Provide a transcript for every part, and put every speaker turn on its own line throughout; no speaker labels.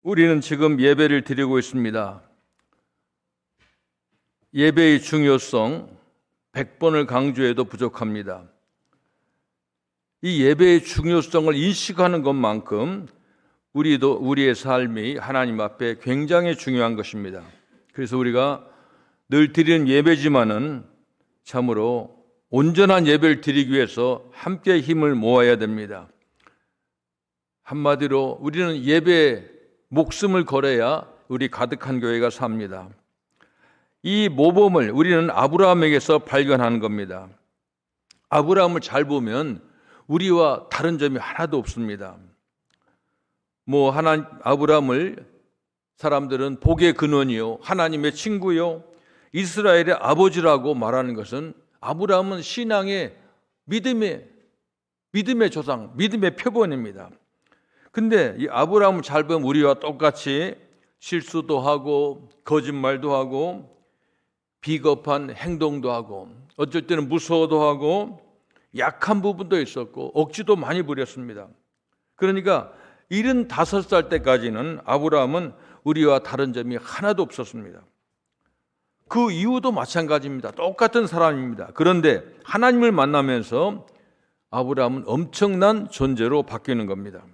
우리는 지금 예배를 드리고 있습니다. 예배의 중요성 100번을 강조해도 부족합니다. 이 예배의 중요성을 인식하는 것만큼 우리의 삶이 하나님 앞에 굉장히 중요한 것입니다. 그래서 우리가 늘 드리는 예배지만은 참으로 온전한 예배를 드리기 위해서 함께 힘을 모아야 됩니다. 한마디로 우리는 예배에 목숨을 걸어야 우리 가득한 교회가 삽니다. 이 모범을 우리는 아브라함에게서 발견하는 겁니다. 아브라함을 잘 보면 우리와 다른 점이 하나도 없습니다. 아브라함을 사람들은 복의 근원이요, 하나님의 친구요, 이스라엘의 아버지라고 말하는 것은 아브라함은 신앙의 믿음의 조상, 믿음의 표본입니다. 근데 이 아브라함을 잘 보면 우리와 똑같이 실수도 하고 거짓말도 하고 비겁한 행동도 하고 어쩔 때는 무서워도 하고 약한 부분도 있었고 억지도 많이 부렸습니다. 그러니까 75살 때까지는 아브라함은 우리와 다른 점이 하나도 없었습니다. 그 이후도 마찬가지입니다. 똑같은 사람입니다. 그런데 하나님을 만나면서 아브라함은 엄청난 존재로 바뀌는 겁니다.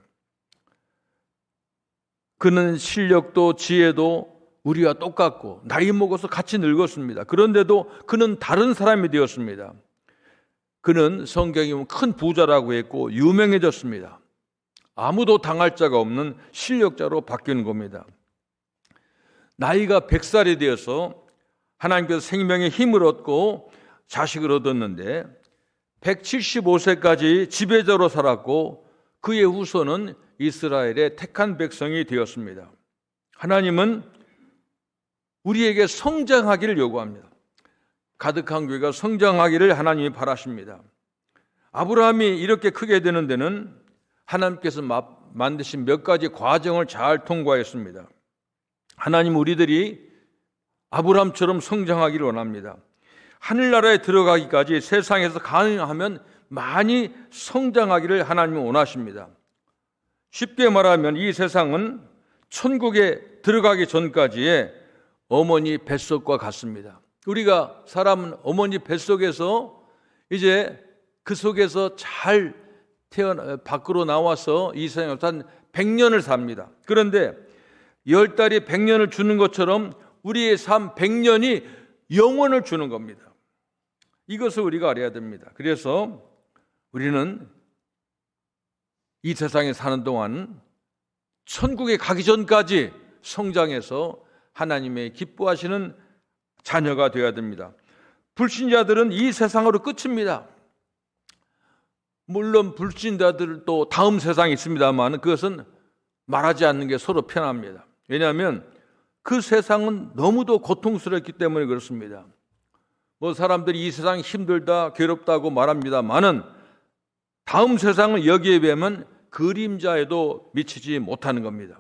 그는 실력도 지혜도 우리와 똑같고 나이 먹어서 같이 늙었습니다. 그런데도 그는 다른 사람이 되었습니다. 그는 성경에 보면 큰 부자라고 했고 유명해졌습니다. 아무도 당할 자가 없는 실력자로 바뀌는 겁니다. 나이가 100살이 되어서 하나님께서 생명의 힘을 얻고 자식을 얻었는데 175세까지 지배자로 살았고 그의 후손은 이스라엘의 택한 백성이 되었습니다. 하나님은 우리에게 성장하기를 요구합니다. 가득한 교회가 성장하기를 하나님이 바라십니다. 아브라함이 이렇게 크게 되는 데는 하나님께서 만드신 몇 가지 과정을 잘 통과했습니다. 하나님 우리들이 아브라함처럼 성장하기를 원합니다. 하늘나라에 들어가기까지 세상에서 가능하면 많이 성장하기를 하나님은 원하십니다. 쉽게 말하면 이 세상은 천국에 들어가기 전까지의 어머니 뱃속과 같습니다. 우리가 사람은 어머니 뱃속에서 이제 그 속에서 잘 밖으로 나와서 이 세상에서 한 100년을 삽니다. 그런데 10달이 100년을 주는 것처럼 우리의 삶 100년이 영원을 주는 겁니다. 이것을 우리가 알아야 됩니다. 그래서 우리는 이 세상에 사는 동안 천국에 가기 전까지 성장해서 하나님의 기뻐하시는 자녀가 되어야 됩니다. 불신자들은 이 세상으로 끝입니다. 물론 불신자들도 다음 세상이 있습니다만 그것은 말하지 않는 게 서로 편합니다. 왜냐하면 그 세상은 너무도 고통스럽기 때문에 그렇습니다. 사람들이 이 세상이 힘들다 괴롭다고 말합니다만은 다음 세상은 여기에 비하면 그림자에도 미치지 못하는 겁니다.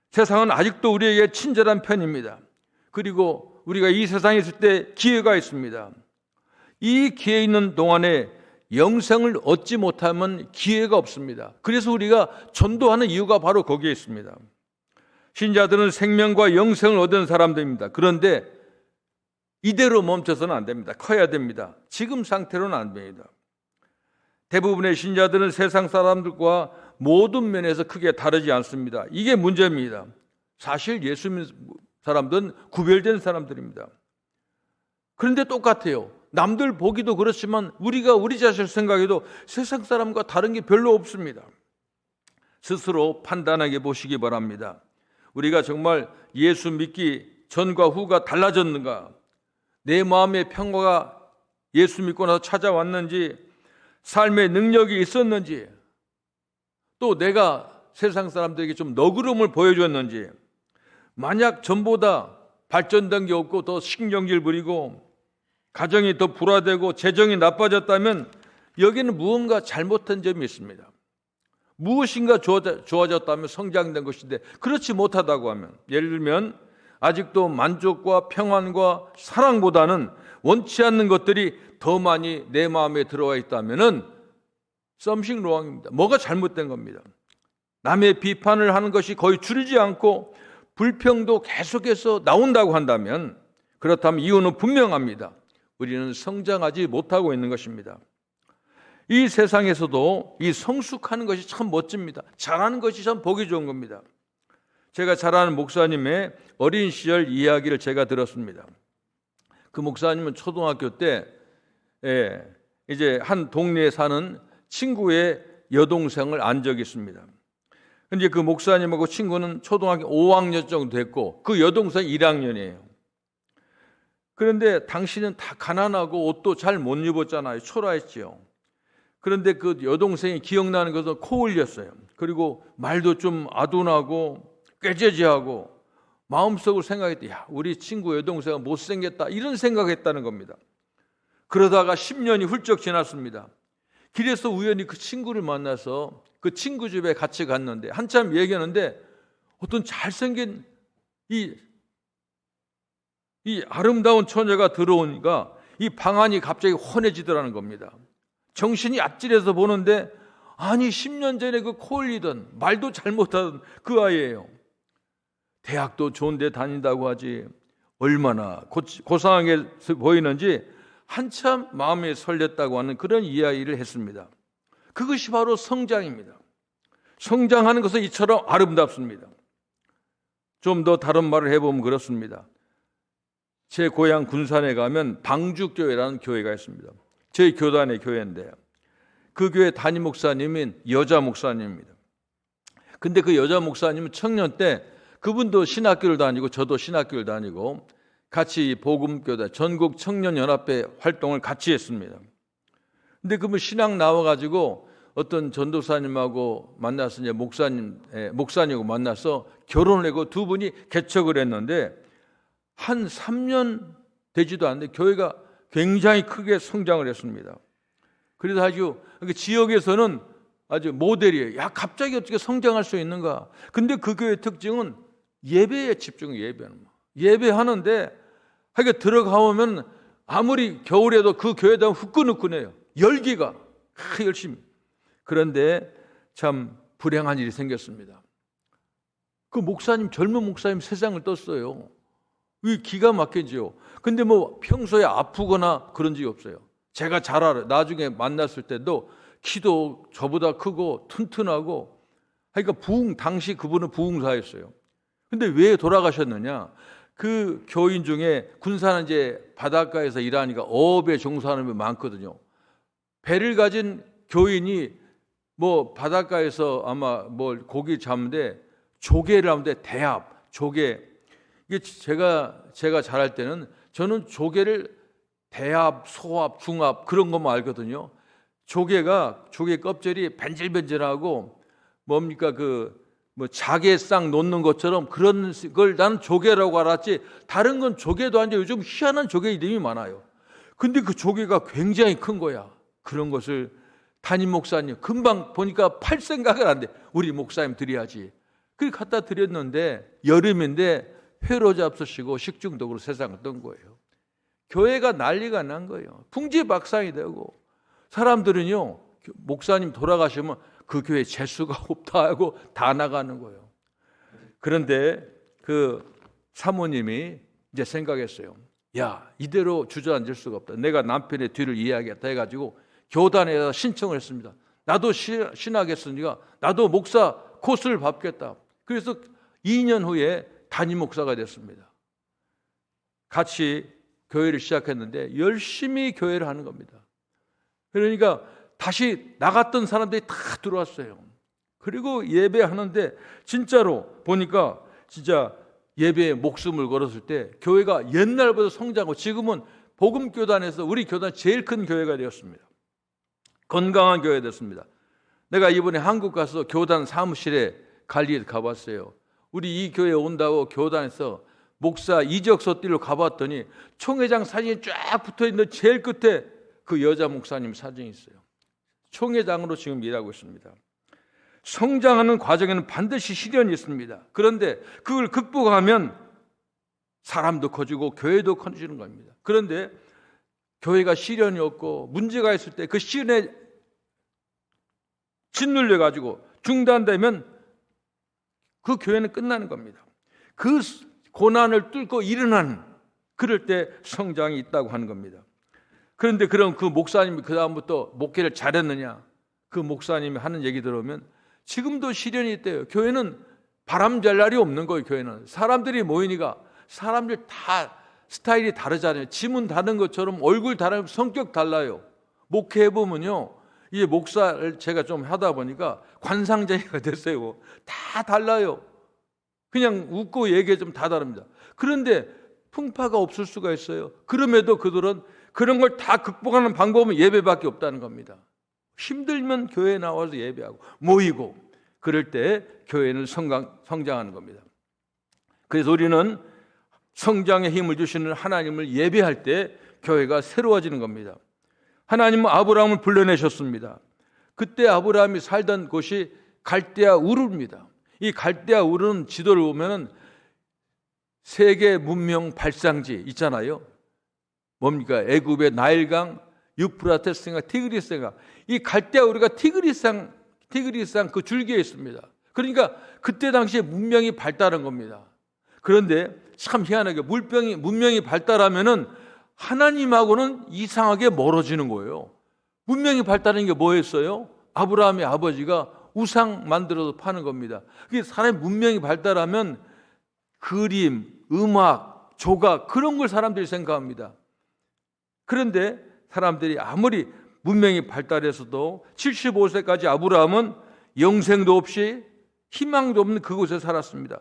세상은 아직도 우리에게 친절한 편입니다. 그리고 우리가 이 세상에 있을 때 기회가 있습니다. 이 기회 있는 동안에 영생을 얻지 못하면 기회가 없습니다. 그래서 우리가 전도하는 이유가 바로 거기에 있습니다. 신자들은 생명과 영생을 얻은 사람들입니다. 그런데 이대로 멈춰서는 안 됩니다. 커야 됩니다. 지금 상태로는 안 됩니다. 대부분의 신자들은 세상 사람들과 모든 면에서 크게 다르지 않습니다. 이게 문제입니다. 사실 예수 믿는 사람들은 구별된 사람들입니다. 그런데 똑같아요. 남들 보기도 그렇지만 우리가 우리 자신을 생각해도 세상 사람과 다른 게 별로 없습니다. 스스로 판단하게 보시기 바랍니다. 우리가 정말 예수 믿기 전과 후가 달라졌는가? 내 마음의 평화가 예수 믿고 나서 찾아왔는지, 삶의 능력이 있었는지, 또 내가 세상 사람들에게 좀 너그러움을 보여줬는지, 만약 전보다 발전된 게 없고 더 신경질 부리고 가정이 더 불화되고 재정이 나빠졌다면 여기는 무언가 잘못한 점이 있습니다. 무엇인가 좋아졌다면 성장된 것인데 그렇지 못하다고 하면, 예를 들면 아직도 만족과 평안과 사랑보다는 원치 않는 것들이 더 많이 내 마음에 들어와 있다면 something wrong입니다. 뭐가 잘못된 겁니다. 남의 비판을 하는 것이 거의 줄이지 않고 불평도 계속해서 나온다고 한다면, 그렇다면 이유는 분명합니다. 우리는 성장하지 못하고 있는 것입니다. 이 세상에서도 이 성숙하는 것이 참 멋집니다. 잘하는 것이 참 보기 좋은 겁니다. 제가 잘 아는 목사님의 어린 시절 이야기를 제가 들었습니다. 그 목사님은 초등학교 때 이제 한 동네에 사는 친구의 여동생을 안 적이 있습니다. 근데 그 목사님하고 친구는 초등학교 5학년 정도 됐고 그 여동생 1학년이에요. 그런데 당신은 다 가난하고 옷도 잘 못 입었잖아요. 초라했지요. 그런데 그 여동생이 기억나는 것은 코 흘렸어요. 그리고 말도 좀 아둔하고 꾀죄죄하고 마음속으로 생각했대. 야, 우리 친구 여동생은 못생겼다. 이런 생각했다는 겁니다. 그러다가 10년이 훌쩍 지났습니다. 길에서 우연히 그 친구를 만나서 그 친구 집에 같이 갔는데 한참 얘기하는데 어떤 잘생긴 이 아름다운 처녀가 들어오니까 이 방안이 갑자기 훤해지더라는 겁니다. 정신이 아찔해서 보는데 아니 10년 전에 그 코 흘리던 말도 잘 못하던 그 아이예요. 대학도 좋은 데 다닌다고 하지 얼마나 고상하게 보이는지 한참 마음이 설렜다고 하는 그런 이야기를 했습니다. 그것이 바로 성장입니다. 성장하는 것은 이처럼 아름답습니다. 좀 더 다른 말을 해보면 그렇습니다. 제 고향 군산에 가면 방주교회라는 교회가 있습니다. 저희 교단의 교회인데요. 그 교회 담임 목사님인 여자 목사님입니다. 근데 그 여자 목사님은 청년 때 그분도 신학교를 다니고 저도 신학교를 다니고 같이 복음교대 전국 청년연합회 활동을 같이 했습니다. 근데 그분 신학 나와가지고 어떤 전도사님하고 만나서 이제 목사님하고 만나서 결혼을 하고 두 분이 개척을 했는데 한 3년 되지도 않는데 교회가 굉장히 크게 성장을 했습니다. 그래서 아주 지역에서는 아주 모델이에요. 야, 갑자기 어떻게 성장할 수 있는가? 근데 그 교회의 특징은 예배에 집중해요. 예배하는데 하여간 들어가면 아무리 겨울에도 그 교회다 후끈후끈해요. 열기가 열심히. 그런데 참 불행한 일이 생겼습니다. 그 목사님, 젊은 목사님 세상을 떴어요. 이 기가 막히지요. 근데 뭐 평소에 아프거나 그런 적이 없어요. 제가 잘 알아요. 나중에 만났을 때도 키도 저보다 크고 튼튼하고, 그러니까 당시 그분은 부흥사였어요. 근데 왜 돌아가셨느냐? 그 교인 중에 군사는 이제 바닷가에서 일하니까 어업에 종사하는 분 많거든요. 배를 가진 교인이 뭐 바닷가에서 아마 뭘 고기 잡는데 조개를 하는데 조개. 이게 제가 잘할 때는 저는 조개를 대합, 소합, 중합 그런 것만 알거든요. 조개 껍질이 벤질벤질하고 뭡니까 뭐 자개쌍 놓는 것처럼 그런 걸 난 조개라고 알았지 다른 건 조개도 아니고 요즘 희한한 조개 이름이 많아요. 근데 그 조개가 굉장히 큰 거야. 그런 것을 담임 목사님 금방 보니까 팔 생각을 안 돼. 우리 목사님 드려야지. 그렇게 갖다 드렸는데 여름인데 회로 잡수시고 식중독으로 세상을 뜬 거예요. 교회가 난리가 난 거예요. 풍지박산이 되고 사람들은요 목사님 돌아가시면 그 교회 재수가 없다 하고 다 나가는 거예요. 그런데 그 사모님이 이제 생각했어요. 야, 이대로 주저앉을 수가 없다. 내가 남편의 뒤를 이해하겠다 해가지고 교단에다 신청을 했습니다. 나도 신학했으니까 나도 목사 코스를 밟겠다. 그래서 2년 후에 담임 목사가 됐습니다. 같이 교회를 시작했는데 열심히 교회를 하는 겁니다. 그러니까 다시 나갔던 사람들이 다 들어왔어요. 그리고 예배하는데 진짜로 보니까 진짜 예배에 목숨을 걸었을 때 교회가 옛날보다 성장하고 지금은 복음교단에서 우리 교단 제일 큰 교회가 되었습니다. 건강한 교회 됐습니다. 내가 이번에 한국 가서 교단 사무실에 관리에 가봤어요. 우리 이 교회에 온다고 교단에서 목사 이적서 띠로 가봤더니 총회장 사진이 쫙 붙어있는 제일 끝에 그 여자 목사님 사진이 있어요. 총회장으로 지금 일하고 있습니다. 성장하는 과정에는 반드시 시련이 있습니다. 그런데 그걸 극복하면 사람도 커지고 교회도 커지는 겁니다. 그런데 교회가 시련이 없고 문제가 있을 때 그 시련에 짓눌려 가지고 중단되면 그 교회는 끝나는 겁니다. 그 고난을 뚫고 일어나는, 그럴 때 성장이 있다고 하는 겁니다. 그런데 그럼 그 목사님이 그 다음부터 목회를 잘했느냐? 그 목사님이 하는 얘기 들어보면 지금도 시련이 있대요. 교회는 바람 잘 날이 없는 거예요. 교회는 사람들이 모이니까 사람들 다 스타일이 다르잖아요. 지문 다른 것처럼 얼굴 다르고 성격 달라요. 목회해보면요, 이 목사를 제가 좀 하다 보니까 관상쟁이가 됐어요. 다 달라요. 그냥 웃고 얘기해 좀 다 다릅니다. 그런데 풍파가 없을 수가 있어요. 그럼에도 그들은 그런 걸 다 극복하는 방법은 예배밖에 없다는 겁니다. 힘들면 교회에 나와서 예배하고 모이고, 그럴 때 교회는 성장하는 겁니다. 그래서 우리는 성장의 힘을 주시는 하나님을 예배할 때 교회가 새로워지는 겁니다. 하나님은 아브라함을 불러내셨습니다. 그때 아브라함이 살던 곳이 갈대아 우르입니다. 이 갈대아 우르는 지도를 보면은 세계 문명 발상지 있잖아요. 뭡니까? 애굽의 나일강, 유프라테스강, 티그리스강. 이 갈대아 우르가 티그리스강 그 줄기에 있습니다. 그러니까 그때 당시에 문명이 발달한 겁니다. 그런데 참 희한하게 문명이 발달하면은 하나님하고는 이상하게 멀어지는 거예요. 문명이 발달한 게 뭐였어요? 아브라함의 아버지가 우상 만들어서 파는 겁니다. 그게 사람의 문명이 발달하면 그림, 음악, 조각, 그런 걸 사람들이 생각합니다. 그런데 사람들이 아무리 문명이 발달해서도 75세까지 아브라함은 영생도 없이 희망도 없는 그곳에 살았습니다.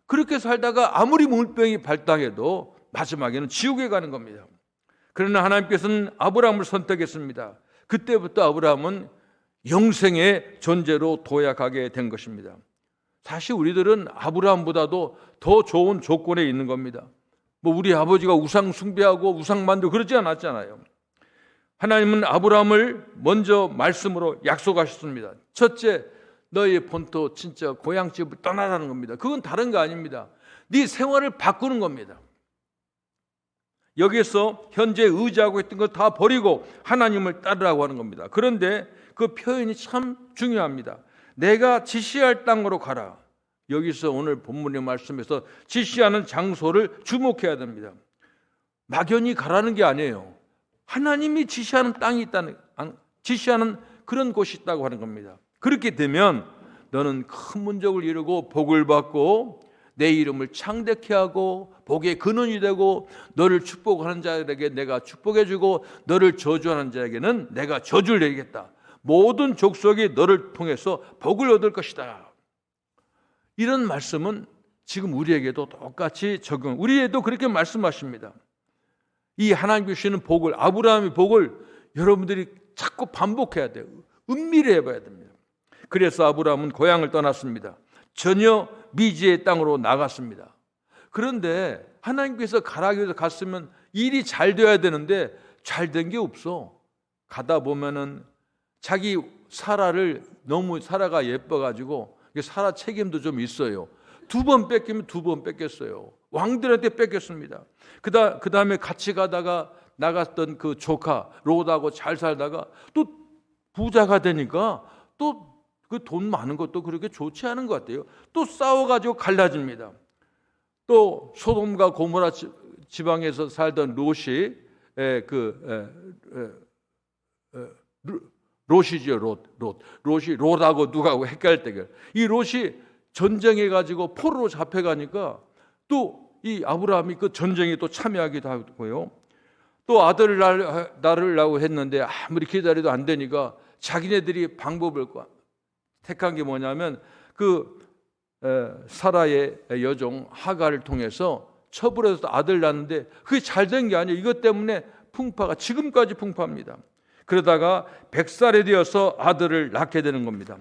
그렇게 살다가 아무리 문명이 발달해도 마지막에는 지옥에 가는 겁니다. 그러나 하나님께서는 아브라함을 선택했습니다. 그때부터 아브라함은 영생의 존재로 도약하게 된 것입니다. 사실 우리들은 아브라함보다도 더 좋은 조건에 있는 겁니다. 우리 아버지가 우상 숭배하고 우상 만들고 그러지 않았잖아요. 하나님은 아브라함을 먼저 말씀으로 약속하셨습니다. 첫째, 너의 본토 진짜 고향집을 떠나라는 겁니다. 그건 다른 거 아닙니다. 네 생활을 바꾸는 겁니다. 여기서 현재 의지하고 있던 거 다 버리고 하나님을 따르라고 하는 겁니다. 그런데 그 표현이 참 중요합니다. 내가 지시할 땅으로 가라. 여기서 오늘 본문의 말씀에서 지시하는 장소를 주목해야 됩니다. 막연히 가라는 게 아니에요. 하나님이 지시하는 땅이 있다는, 지시하는 그런 곳이 있다고 하는 겁니다. 그렇게 되면 너는 큰 문족을 이루고 복을 받고 내 이름을 창대케 하고 복의 근원이 되고 너를 축복하는 자에게 내가 축복해 주고 너를 저주하는 자에게는 내가 저주를 내리겠다. 모든 족속이 너를 통해서 복을 얻을 것이다. 이런 말씀은 지금 우리에게도 똑같이 우리에도 그렇게 말씀하십니다. 이 하나님 주시는 복을, 아브라함의 복을 여러분들이 자꾸 반복해야 돼요. 은밀히 해봐야 됩니다. 그래서 아브라함은 고향을 떠났습니다. 전혀 미지의 땅으로 나갔습니다. 그런데 하나님께서 가라고 해서 갔으면 일이 잘 돼야 되는데 잘 된 게 없어. 가다 보면은 자기 사라를 너무 사라가 예뻐가지고 사라 책임도 좀 있어요. 2번 뺏기면 2번 뺏겼어요. 왕들한테 뺏겼습니다. 그 다음에 같이 가다가 나갔던 그 조카 롯하고 잘 살다가 또 부자가 되니까 또 그 돈 많은 것도 그렇게 좋지 않은 것 같아요. 또 싸워가지고 갈라집니다. 또 소돔과 고모라 지방에서 살던 롯이 롯이죠. 롯이 롯하고 누가하고 헷갈릴 때가 이 롯이 전쟁해가지고 포로로 잡혀가니까 또 이 아브라함이 그 전쟁에 또 참여하기도 하고요. 또 아들을 낳으려고 했는데 아무리 기다려도 안 되니까 자기네들이 방법을 택한 게 뭐냐면 그 사라의 여종 하갈을 통해서 처벌해서 아들 낳는데 그게 잘 된 게 아니에요. 이것 때문에 풍파가 지금까지 풍파입니다. 그러다가 100살이 되어서 아들을 낳게 되는 겁니다.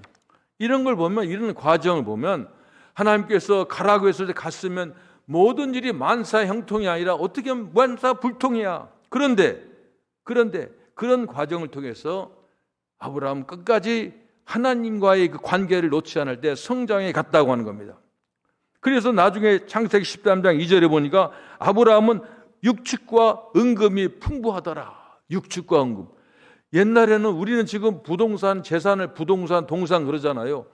이런 걸 보면, 이런 과정을 보면 하나님께서 가라고 했을 때 갔으면 모든 일이 만사형통이 아니라 어떻게 보면 만사불통이야. 그런데 그런 과정을 통해서 아브라함 끝까지 하나님과의 그 관계를 놓지 않을 때 성장해 갔다고 하는 겁니다. 그래서 나중에 창세기 13장 2절에 보니까 아브라함은 육축과 은금이 풍부하더라. 육축과 은금. 옛날에는 우리는 지금 부동산, 재산을 부동산, 동산 그러잖아요.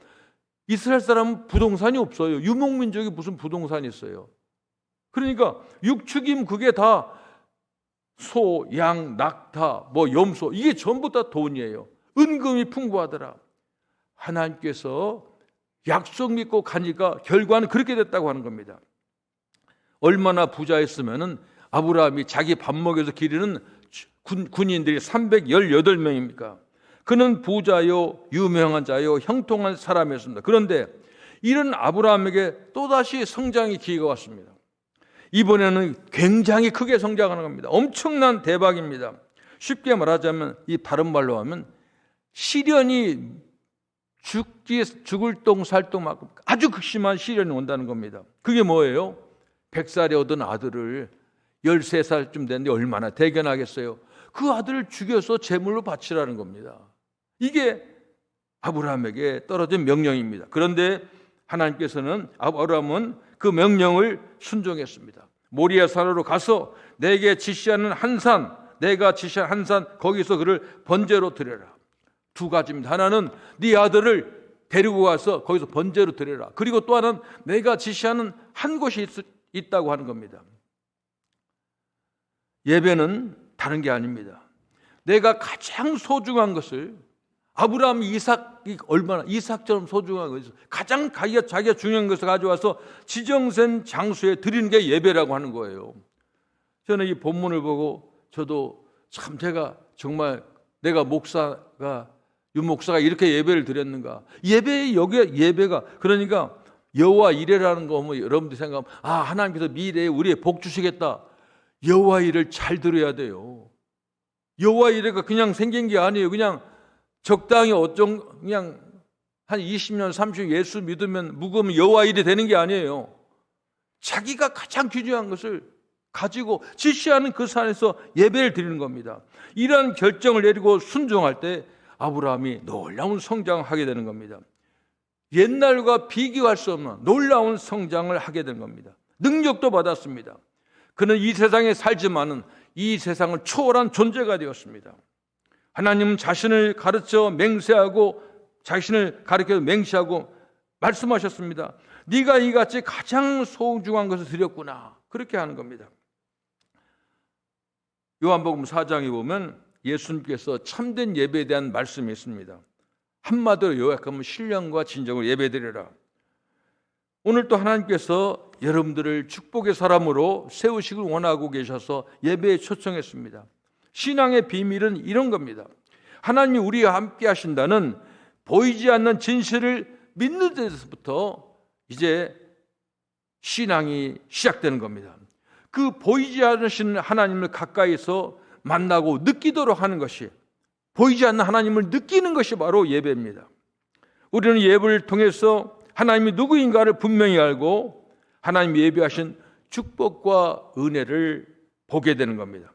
이스라엘 사람은 부동산이 없어요. 유목민족이 무슨 부동산이 있어요. 그러니까 육축임 그게 다 소, 양, 낙타, 염소 이게 전부 다 돈이에요. 은금이 풍부하더라. 하나님께서 약속 믿고 가니까 결과는 그렇게 됐다고 하는 겁니다. 얼마나 부자였으면은 아브라함이 자기 밥 먹여서 기르는 군인들이 318명입니까? 그는 부자요, 유명한 자요, 형통한 사람이었습니다. 그런데 이런 아브라함에게 또다시 성장의 기회가 왔습니다. 이번에는 굉장히 크게 성장하는 겁니다. 엄청난 대박입니다. 쉽게 말하자면, 이 바른 말로 하면 시련이 죽을 똥 살 똥만큼 아주 극심한 시련이 온다는 겁니다. 그게 뭐예요? 100살에 얻은 아들을 13살쯤 됐는데 얼마나 대견하겠어요. 그 아들을 죽여서 제물로 바치라는 겁니다. 이게 아브라함에게 떨어진 명령입니다. 그런데 하나님께서는 아브라함은 그 명령을 순종했습니다. 모리아 산으로 가서 내가 지시한 한 산 거기서 그를 번제로 드려라. 두 가지입니다. 하나는 네 아들을 데리고 가서 거기서 번제로 드려라. 그리고 또 하나는 내가 지시하는 한 곳이 있다고 하는 겁니다. 예배는 다른 게 아닙니다. 내가 가장 소중한 것을 아브라함 이삭이 얼마나 이삭처럼 소중한 것을 가장 자기가 중요한 것을 가져와서 지정된 장소에 드리는 게 예배라고 하는 거예요. 저는 이 본문을 보고 저도 참 제가 정말 내가 유목사가 이렇게 예배를 드렸는가. 예배가 그러니까 여호와 이레라는 거 보면 여러분들이 생각하면 하나님께서 미래에 우리의 복 주시겠다. 여호와 이레를 잘 들어야 돼요. 여호와 이레가 그냥 생긴 게 아니에요. 그냥 적당히 그냥 한 20년 30년 예수 믿으면 묵으면 여호와 이레 되는 게 아니에요. 자기가 가장 귀중한 것을 가지고 지시하는 그 산에서 예배를 드리는 겁니다. 이러한 결정을 내리고 순종할 때 아브라함이 놀라운 성장하게 되는 겁니다. 옛날과 비교할 수 없는 놀라운 성장을 하게 된 겁니다. 능력도 받았습니다. 그는 이 세상에 살지만은 이 세상을 초월한 존재가 되었습니다. 하나님은 자신을 가르쳐 맹세하고 말씀하셨습니다. 네가 이같이 가장 소중한 것을 드렸구나. 그렇게 하는 겁니다. 요한복음 4장에 보면 예수님께서 참된 예배에 대한 말씀이 있습니다. 한마디로 요약하면 신령과 진정으로 예배드리라. 오늘 또 하나님께서 여러분들을 축복의 사람으로 세우시길 원하고 계셔서 예배에 초청했습니다. 신앙의 비밀은 이런 겁니다. 하나님이 우리와 함께 하신다는 보이지 않는 진실을 믿는 데서부터 이제 신앙이 시작되는 겁니다. 그 보이지 않으신 하나님을 가까이서 만나고 느끼도록 하는 것이, 보이지 않는 하나님을 느끼는 것이 바로 예배입니다. 우리는 예배를 통해서 하나님이 누구인가를 분명히 알고 하나님이 예비하신 축복과 은혜를 보게 되는 겁니다.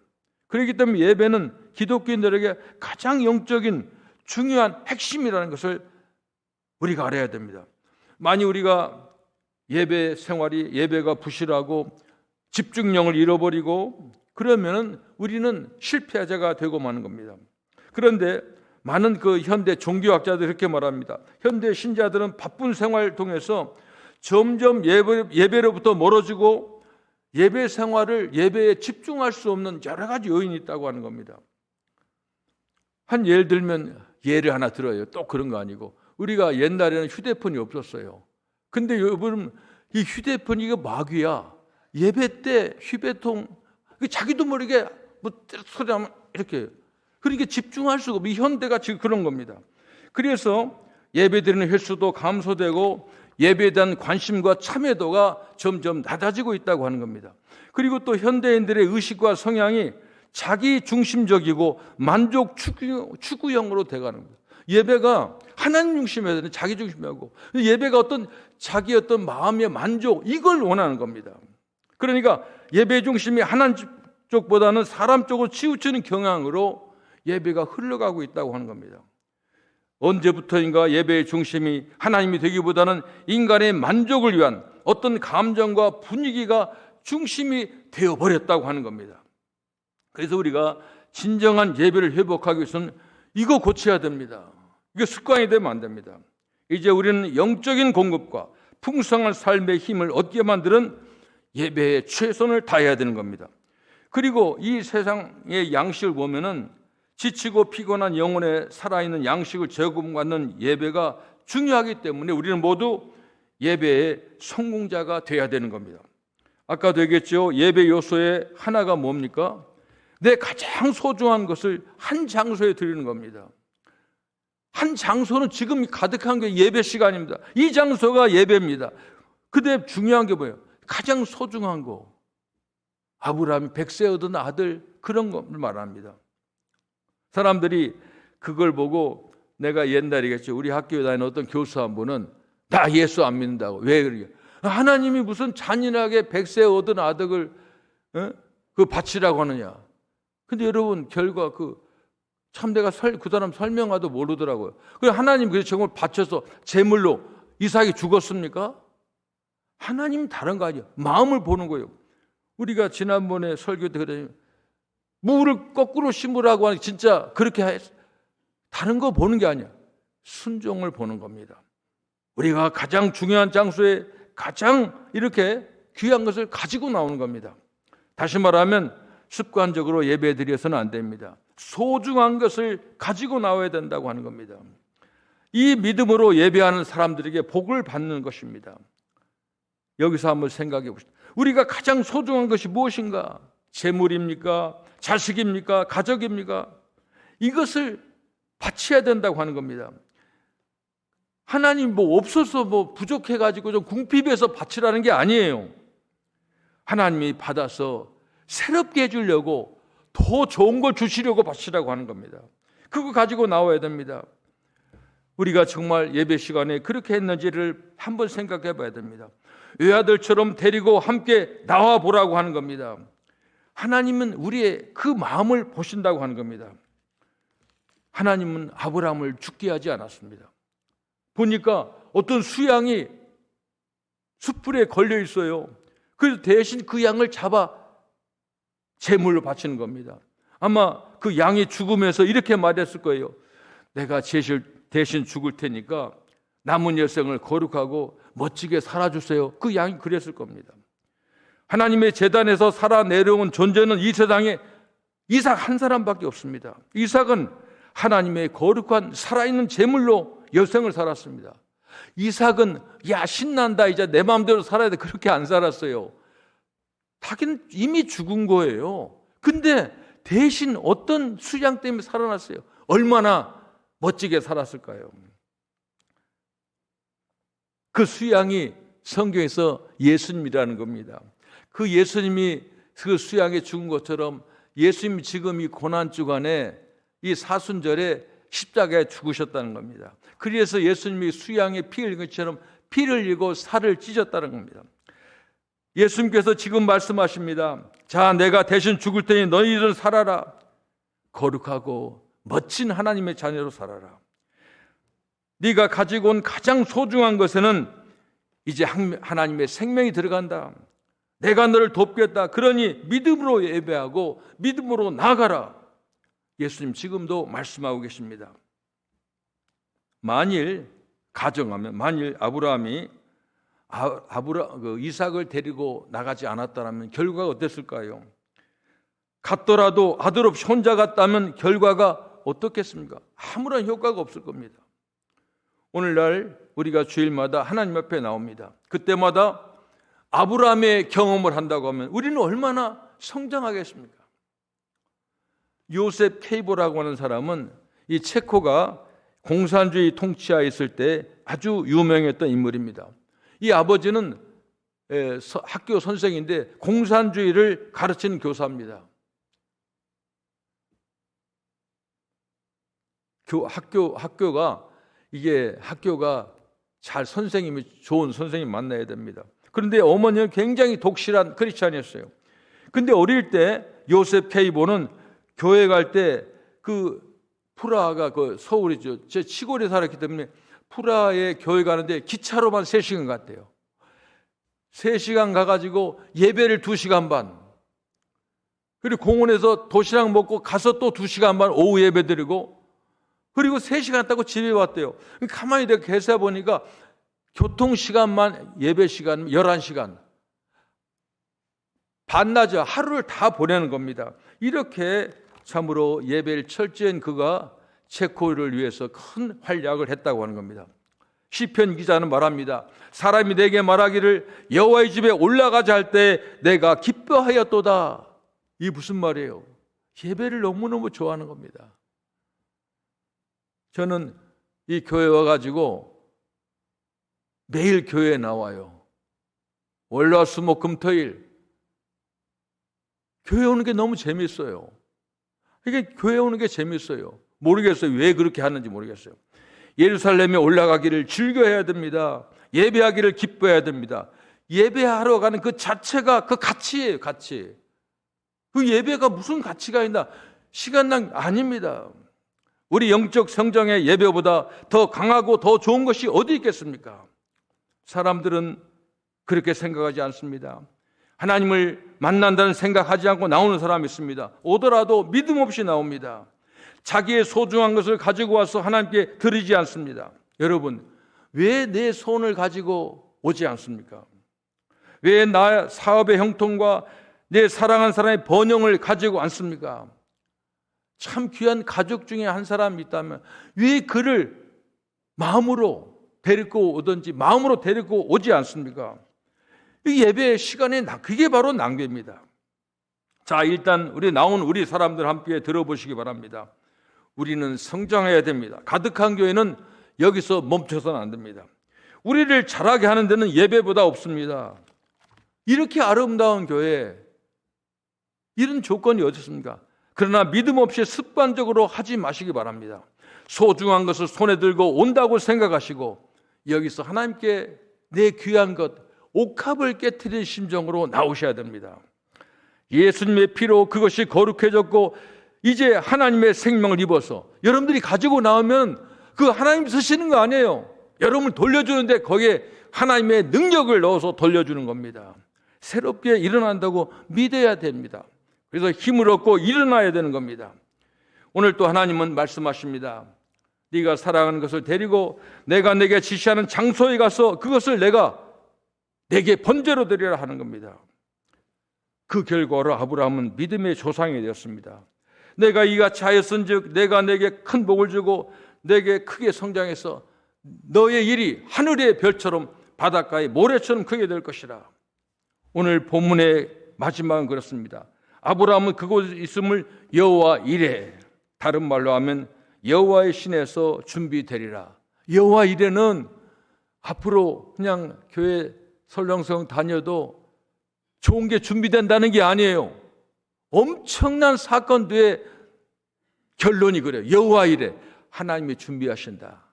그렇기 때문에 예배는 기독교인들에게 가장 영적인 중요한 핵심이라는 것을 우리가 알아야 됩니다. 만약 우리가 예배가 부실하고 집중력을 잃어버리고 그러면은 우리는 실패자가 되고 마는 겁니다. 그런데 많은 그 현대 종교학자들이 이렇게 말합니다. 현대 신자들은 바쁜 생활을 통해서 점점 예배로부터 멀어지고 예배에 집중할 수 없는 여러 가지 요인이 있다고 하는 겁니다. 한 예를 들면 예를 하나 들어요. 또 그런 거 아니고 우리가 옛날에는 휴대폰이 없었어요. 근데 여러분 이 휴대폰이 이거 마귀야. 예배 때 휴대폰 자기도 모르게 소리하면 이렇게 그러니까 집중할 수가 없고 이 현대가 지금 그런 겁니다. 그래서 예배드리는 횟수도 감소되고 예배에 대한 관심과 참여도가 점점 낮아지고 있다고 하는 겁니다. 그리고 또 현대인들의 의식과 성향이 자기 중심적이고 만족 추구형으로 돼가는 겁니다. 예배가 하나님 중심이어야 되는 자기 중심이고 예배가 자기 마음의 만족 이걸 원하는 겁니다. 그러니까 예배 중심이 하나님 쪽보다는 사람 쪽으로 치우치는 경향으로 예배가 흘러가고 있다고 하는 겁니다. 언제부터인가 예배의 중심이 하나님이 되기보다는 인간의 만족을 위한 어떤 감정과 분위기가 중심이 되어버렸다고 하는 겁니다. 그래서 우리가 진정한 예배를 회복하기 위해서는 이거 고쳐야 됩니다. 이게 습관이 되면 안 됩니다. 이제 우리는 영적인 공급과 풍성한 삶의 힘을 얻게 만드는 예배에 최선을 다해야 되는 겁니다. 그리고 이 세상의 양식을 보면은 지치고 피곤한 영혼에 살아있는 양식을 제공받는 예배가 중요하기 때문에 우리는 모두 예배의 성공자가 되어야 되는 겁니다. 아까도 얘기했죠. 예배 요소의 하나가 뭡니까? 내 가장 소중한 것을 한 장소에 드리는 겁니다. 한 장소는 지금 가득한 게 예배 시간입니다. 이 장소가 예배입니다. 근데 중요한 게 뭐예요? 가장 소중한 거. 아브라함이 100세 얻은 아들, 그런 걸 말합니다. 사람들이 그걸 보고, 내가 옛날이겠죠. 우리 학교에 다니는 어떤 교수 한 분은 나 예수 안 믿는다고. 왜 그러게? 하나님이 무슨 잔인하게 100세 얻은 아들을 그 바치라고 하느냐. 근데 여러분, 결과 내가 그 사람 설명하도 모르더라고요. 그래, 하나님 그래서 정말 바쳐서 제물로 이삭이 죽었습니까? 하나님 다른 거 아니에요. 마음을 보는 거예요. 우리가 지난번에 설교 때 그랬더니 무를 거꾸로 심으라고 하는, 진짜 그렇게 다른 거 보는 게 아니야. 순종을 보는 겁니다. 우리가 가장 중요한 장소에 가장 이렇게 귀한 것을 가지고 나오는 겁니다. 다시 말하면 습관적으로 예배 드려서는 안 됩니다. 소중한 것을 가지고 나와야 된다고 하는 겁니다. 이 믿음으로 예배하는 사람들에게 복을 받는 것입니다. 여기서 한번 생각해 보시죠. 우리가 가장 소중한 것이 무엇인가? 재물입니까? 자식입니까? 가족입니까? 이것을 바쳐야 된다고 하는 겁니다. 하나님 없어서 부족해가지고 좀 궁핍해서 바치라는 게 아니에요. 하나님이 받아서 새롭게 해주려고 더 좋은 걸 주시려고 바치라고 하는 겁니다. 그거 가지고 나와야 됩니다. 우리가 정말 예배 시간에 그렇게 했는지를 한번 생각해 봐야 됩니다. 외아들처럼 데리고 함께 나와 보라고 하는 겁니다. 하나님은 우리의 그 마음을 보신다고 하는 겁니다. 하나님은 아브라함을 죽게 하지 않았습니다. 보니까 어떤 수양이 숯불에 걸려 있어요. 그래서 대신 그 양을 잡아 제물로 바치는 겁니다. 아마 그 양이 죽으면서 이렇게 말했을 거예요. 내가 대신 죽을 테니까 남은 여생을 거룩하고 멋지게 살아주세요. 그 양이 그랬을 겁니다. 하나님의 제단에서 살아 내려온 존재는 이 세상에 이삭 한 사람밖에 없습니다. 이삭은 하나님의 거룩한 살아있는 제물로 여생을 살았습니다. 이삭은 신난다, 이제 내 마음대로 살아야 돼, 그렇게 안 살았어요. 자기는 이미 죽은 거예요. 근데 대신 어떤 수양 때문에 살아났어요. 얼마나 멋지게 살았을까요? 그 수양이 성경에서 예수님이라는 겁니다. 그 예수님이 그 수양에 죽은 것처럼 예수님이 지금 이 고난주간에 이 사순절에 십자가에 죽으셨다는 겁니다. 그래서 예수님이 수양에 피 흘린 것처럼 피를 흘리고 살을 찢었다는 겁니다. 예수님께서 지금 말씀하십니다. 자, 내가 대신 죽을 테니 너희들은 살아라. 거룩하고 멋진 하나님의 자녀로 살아라. 네가 가지고 온 가장 소중한 것에는 이제 하나님의 생명이 들어간다. 내가 너를 돕겠다. 그러니 믿음으로 예배하고 믿음으로 나아가라. 예수님 지금도 말씀하고 계십니다. 만일 아브라함이 이삭을 데리고 나가지 않았다면 결과가 어땠을까요? 갔더라도 아들 없이 혼자 갔다면 결과가 어떻겠습니까? 아무런 효과가 없을 겁니다. 오늘날 우리가 주일마다 하나님 앞에 나옵니다. 그때마다 아브라함의 경험을 한다고 하면 우리는 얼마나 성장하겠습니까? 요셉 케이보라고 하는 사람은 이 체코가 공산주의 통치하에 있을 때 아주 유명했던 인물입니다. 이 아버지는 학교 선생인데 공산주의를 가르치는 교사입니다. 학교가 잘 선생님이 좋은 선생님 만나야 됩니다. 그런데 어머니는 굉장히 독실한 크리스찬이었어요. 근데 어릴 때 요셉 케이보는 교회 갈 때 프라하가 서울이죠. 제 시골에 살았기 때문에 프라하에 교회 가는데 기차로만 3시간 갔대요. 3시간 가가지고 예배를 2시간 반. 그리고 공원에서 도시락 먹고 가서 또 2시간 반 오후 예배 드리고 그리고 3시간 있다고 집에 왔대요. 가만히 내가 계산해 보니까 교통시간만 예배 시간 11시간. 반나절 하루를 다 보내는 겁니다. 이렇게 참으로 예배를 철저히 그가 체코를 위해서 큰 활약을 했다고 하는 겁니다. 시편 기자는 말합니다. 사람이 내게 말하기를 여호와의 집에 올라가자 할 때 내가 기뻐하였도다. 이게 무슨 말이에요? 예배를 너무너무 좋아하는 겁니다. 저는 이 교회 와가지고 매일 교회에 나와요. 월화수목금토일 교회 오는 게 너무 재밌어요. 이게 교회 오는 게 재밌어요. 모르겠어요. 왜 그렇게 하는지 모르겠어요. 예루살렘에 올라가기를 즐겨해야 됩니다. 예배하기를 기뻐해야 됩니다. 예배하러 가는 그 자체가 그 가치예요. 가치. 그 예배가 무슨 가치가 있나? 시간당 아닙니다. 우리 영적 성장의 예배보다 더 강하고 더 좋은 것이 어디 있겠습니까? 사람들은 그렇게 생각하지 않습니다. 하나님을 만난다는 생각하지 않고 나오는 사람이 있습니다. 오더라도 믿음 없이 나옵니다. 자기의 소중한 것을 가지고 와서 하나님께 드리지 않습니다. 여러분, 왜 내 손을 가지고 오지 않습니까? 왜 나 사업의 형통과 내 사랑한 사람의 번영을 가지고 않습니까? 참 귀한 가족 중에 한 사람이 있다면 왜 그를 마음으로 데리고 오든지 마음으로 데리고 오지 않습니까? 이 예배 시간에 그게 바로 낭비입니다. 자, 일단 우리 사람들 함께 들어보시기 바랍니다. 우리는 성장해야 됩니다. 가득한 교회는 여기서 멈춰서는 안 됩니다. 우리를 자라게 하는 데는 예배보다 없습니다. 이렇게 아름다운 교회, 이런 조건이 어디 있습니까? 그러나 믿음 없이 습관적으로 하지 마시기 바랍니다. 소중한 것을 손에 들고 온다고 생각하시고 여기서 하나님께 내 귀한 것, 옥합을 깨트린 심정으로 나오셔야 됩니다. 예수님의 피로 그것이 거룩해졌고 이제 하나님의 생명을 입어서 여러분들이 가지고 나오면 그 하나님 쓰시는 거 아니에요. 여러분을 돌려주는데 거기에 하나님의 능력을 넣어서 돌려주는 겁니다. 새롭게 일어난다고 믿어야 됩니다. 그래서 힘을 얻고 일어나야 되는 겁니다. 오늘 또 하나님은 말씀하십니다. 네가 사랑하는 것을 데리고 내가 내게 지시하는 장소에 가서 그것을 내게 번제로 드리라 하는 겁니다. 그 결과로 아브라함은 믿음의 조상이 되었습니다. 내가 이같이 하였은즉 내가 내게 큰 복을 주고 내게 크게 성장해서 너의 일이 하늘의 별처럼 바닷가의 모래처럼 크게 될 것이라. 오늘 본문의 마지막은 그렇습니다. 아브라함은 그곳에 있음을 여호와 이레, 다른 말로 하면 여호와의 신에서 준비되리라. 여호와 이레는 앞으로 그냥 교회 설렁설렁 다녀도 좋은 게 준비된다는 게 아니에요. 엄청난 사건 뒤에 결론이 그래요. 여호와 이레, 하나님이 준비하신다.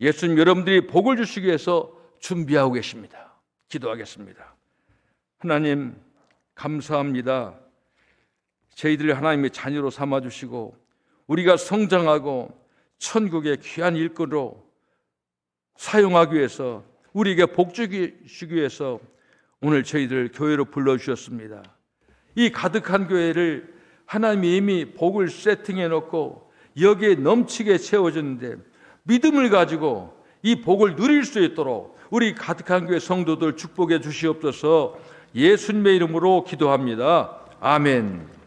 예수님, 여러분들이 복을 주시기 위해서 준비하고 계십니다. 기도하겠습니다. 하나님 감사합니다. 저희들을 하나님의 자녀로 삼아주시고 우리가 성장하고 천국의 귀한 일꾼으로 사용하기 위해서 우리에게 복 주시기 위해서 오늘 저희들 교회로 불러주셨습니다. 이 가득한 교회를 하나님이 이미 복을 세팅해 놓고 여기에 넘치게 채워줬는데 믿음을 가지고 이 복을 누릴 수 있도록 우리 가득한 교회 성도들 축복해 주시옵소서. 예수님의 이름으로 기도합니다. 아멘.